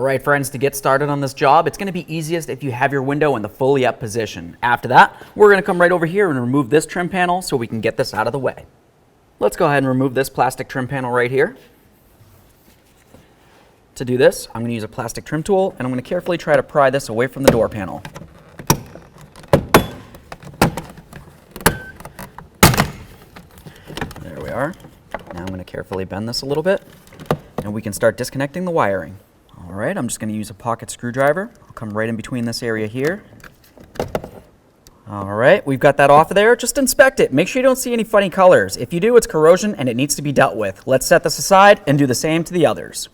right, friends, to get started on this job, it's going to be easiest if you have your window in the fully up position. After that, we're going to come right over here and remove this trim panel so we can get this out of the way. Let's go ahead and remove this plastic trim panel right here. To do this, I'm going to use a plastic trim tool, and I'm going to carefully try to pry this away from the door panel. There we are. Now I'm going to carefully bend this a little bit, and we can start disconnecting the wiring. All right, I'm just going to use a pocket screwdriver. I'll come right in between this area here. All right, we've got that off of there. Just inspect it. Make sure you don't see any funny colors. If you do, it's corrosion and it needs to be dealt with. Let's set this aside and do the same to the others.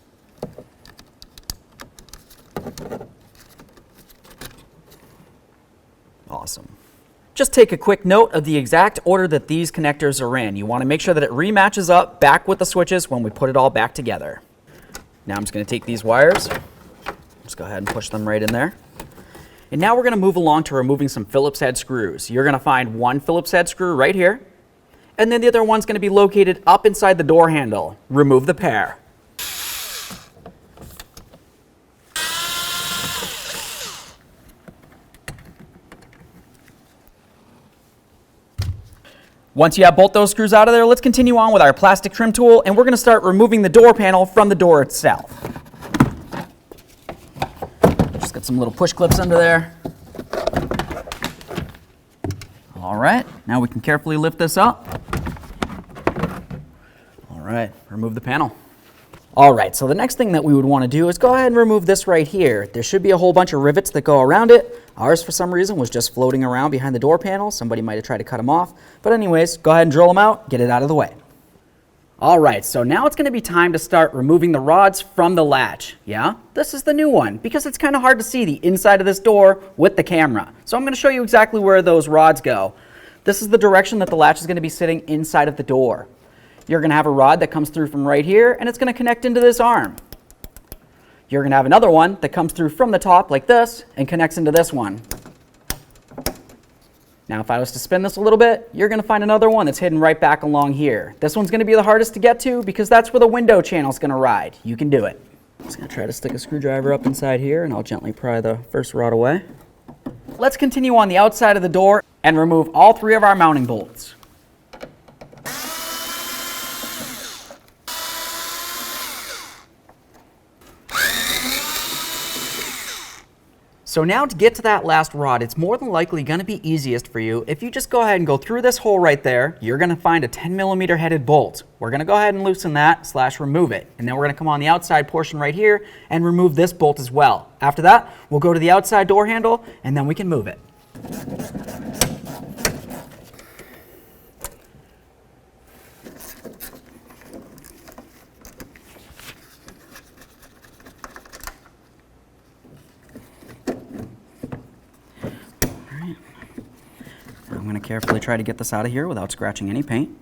Awesome. Just take a quick note of the exact order that these connectors are in. You want to make sure that it rematches up back with the switches when we put it all back together. Now I'm just going to take these wires, just go ahead and push them right in there. And now we're going to move along to removing some Phillips head screws. You're going to find one Phillips head screw right here, and then the other one's going to be located up inside the door handle. Remove the pair. Once you have both those screws out of there, let's continue on with our plastic trim tool, and we're going to start removing the door panel from the door itself. Just got some little push clips under there. All right, now we can carefully lift this up. All right, remove the panel. All right, so the next thing that we would want to do is go ahead and remove this right here. There should be a whole bunch of rivets that go around it. Ours, for some reason, was just floating around behind the door panel. Somebody might have tried to cut them off. But anyways, go ahead and drill them out, get it out of the way. All right, so now it's going to be time to start removing the rods from the latch. Yeah, this is the new one because it's kind of hard to see the inside of this door with the camera. So I'm going to show you exactly where those rods go. This is the direction that the latch is going to be sitting inside of the door. You're going to have a rod that comes through from right here, and it's going to connect into this arm. You're going to have another one that comes through from the top like this and connects into this one. Now if I was to spin this a little bit, you're going to find another one that's hidden right back along here. This one's going to be the hardest to get to because that's where the window channel is going to ride. You can do it. I'm just going to try to stick a screwdriver up inside here, and I'll gently pry the first rod away. Let's continue on the outside of the door and remove all three of our mounting bolts. So now to get to that last rod, it's more than likely going to be easiest for you if you just go ahead and go through this hole right there. You're going to find a 10mm headed bolt. We're going to go ahead and loosen that / remove it. And then we're going to come on the outside portion right here and remove this bolt as well. After that, we'll go to the outside door handle and then we can move it. I'm going to carefully try to get this out of here without scratching any paint.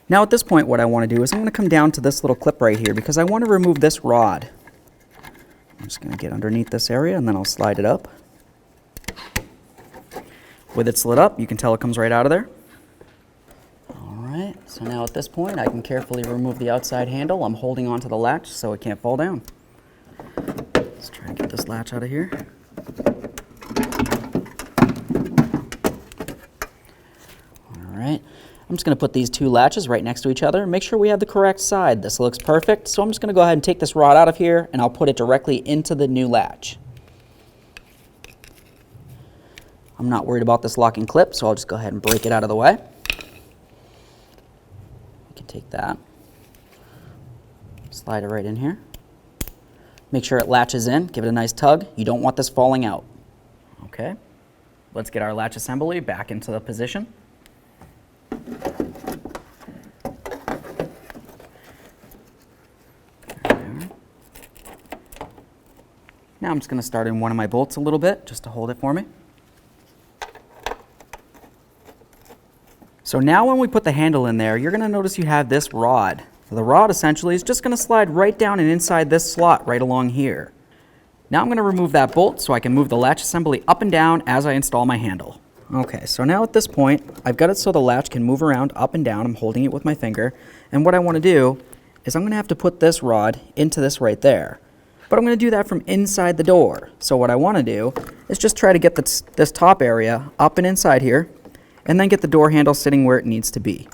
Now at this point what I want to do is I'm going to come down to this little clip right here because I want to remove this rod. I'm just going to get underneath this area and then I'll slide it up. With it slid up, you can tell it comes right out of there. Alright, so now at this point I can carefully remove the outside handle. I'm holding onto the latch so it can't fall down. Let's try and get this latch out of here. Alright, I'm just going to put these two latches right next to each other and make sure we have the correct side. This looks perfect, so I'm just going to go ahead and take this rod out of here and I'll put it directly into the new latch. I'm not worried about this locking clip, so I'll just go ahead and break it out of the way. We can take that, slide it right in here. Make sure it latches in, give it a nice tug. You don't want this falling out. Okay, let's get our latch assembly back into the position. Now I'm just going to start in one of my bolts a little bit just to hold it for me. So now when we put the handle in there, you're going to notice you have this rod. So the rod essentially is just going to slide right down and inside this slot right along here. Now I'm going to remove that bolt so I can move the latch assembly up and down as I install my handle. Okay, so now at this point, I've got it so the latch can move around up and down. I'm holding it with my finger. And what I want to do is I'm going to have to put this rod into this right there. but I'm going to do that from inside the door. So what I want to do is just try to get this top area up and inside here, and then get the door handle sitting where it needs to be.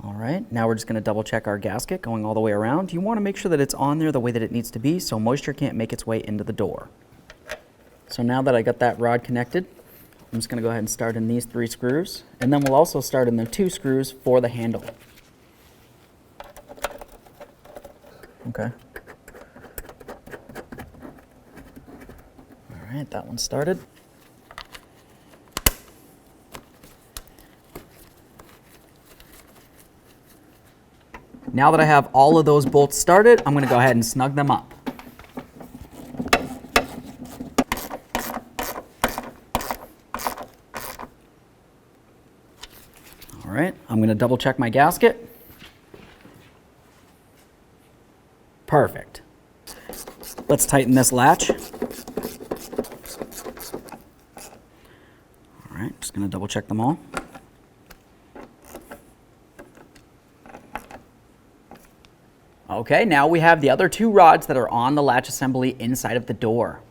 All right, now we're just going to double check our gasket going all the way around. You want to make sure that it's on there the way that it needs to be so moisture can't make its way into the door. So now that I got that rod connected, I'm just going to go ahead and start in these 3 screws, and then we'll also start in the 2 screws for the handle. Okay. All right, that one started. Now that I have all of those bolts started, I'm going to go ahead and snug them up. All right, I'm going to double check my gasket. Perfect. Let's tighten this latch. All right, just going to double check them all. Okay, now we have the other 2 rods that are on the latch assembly inside of the door.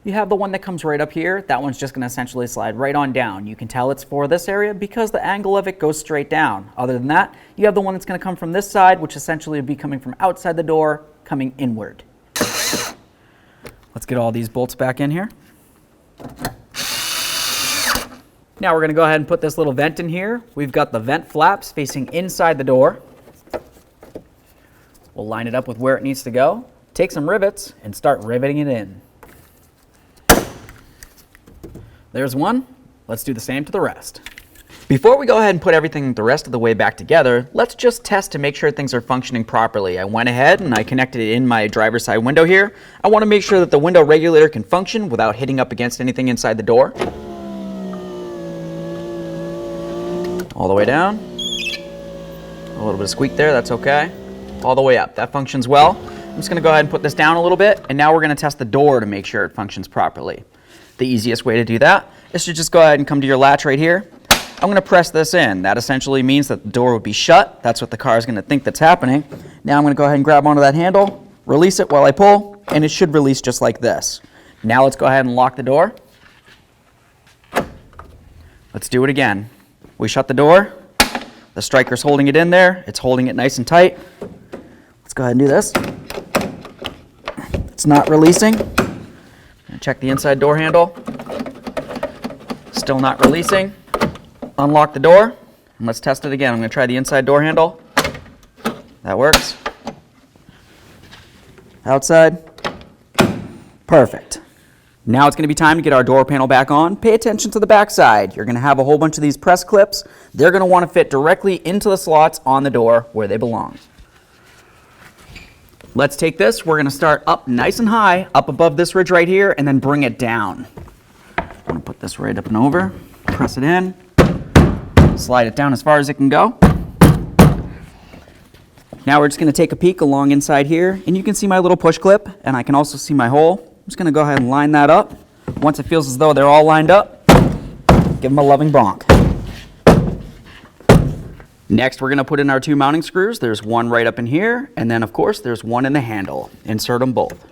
You have the one that comes right up here. That one's just going to essentially slide right on down. You can tell it's for this area because the angle of it goes straight down. Other than that, you have the one that's going to come from this side, which essentially would be coming from outside the door, coming inward. Let's get all these bolts back in here. Now we're going to go ahead and put this little vent in here. We've got the vent flaps facing inside the door. We'll line it up with where it needs to go, take some rivets, and start riveting it in. There's one. Let's do the same to the rest. Before we go ahead and put everything the rest of the way back together, let's just test to make sure things are functioning properly. I went ahead and I connected it in my driver's side window here. I want to make sure that the window regulator can function without hitting up against anything inside the door. All the way down. A little bit of squeak there, that's okay. All the way up, that functions well. I'm just going to go ahead and put this down a little bit, and now we're going to test the door to make sure it functions properly. The easiest way to do that is to just go ahead and come to your latch right here. I'm going to press this in. That essentially means that the door would be shut. That's what the car is going to think that's happening. Now I'm going to go ahead and grab onto that handle, release it while I pull, and it should release just like this. Now let's go ahead and lock the door. Let's do it again. We shut the door. The striker's holding it in there. It's holding it nice and tight. Let's go ahead and do this. It's not releasing. Check the inside door handle. Still not releasing. Unlock the door, and let's test it again. I'm going to try the inside door handle. That works. Outside. Perfect. Now it's going to be time to get our door panel back on. Pay attention to the back side. You're going to have a whole bunch of these press clips. They're going to want to fit directly into the slots on the door where they belong. Let's take this. We're going to start up nice and high, up above this ridge right here, and then bring it down. I'm going to put this right up and over, press it in, slide it down as far as it can go. Now we're just going to take a peek along inside here, and you can see my little push clip, and I can also see my hole. I'm just going to go ahead and line that up. Once it feels as though they're all lined up, give them a loving bonk. Next, we're going to put in our 2 mounting screws. There's one right up in here, and then, of course, there's one in the handle. Insert them both.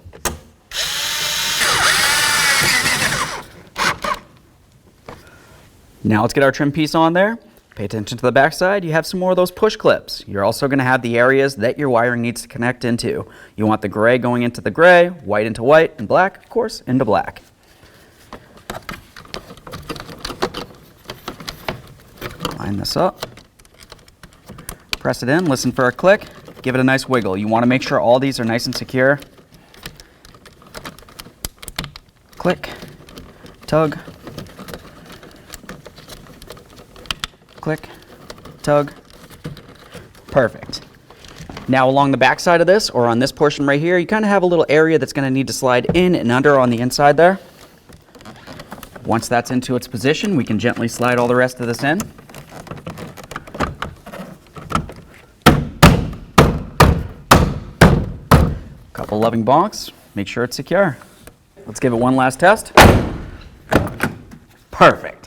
Now let's get our trim piece on there. Pay attention to the back side. You have some more of those push clips. You're also going to have the areas that your wiring needs to connect into. You want the gray going into the gray, white into white, and black, of course, into black. Line this up. Press it in, listen for a click, give it a nice wiggle. You want to make sure all these are nice and secure. Click, tug, click, tug. Perfect. Now along the back side of this, or on this portion right here, you kind of have a little area that's going to need to slide in and under on the inside there. Once that's into its position, we can gently slide all the rest of this in. Couple loving bonks, make sure it's secure. Let's give it one last test. Perfect.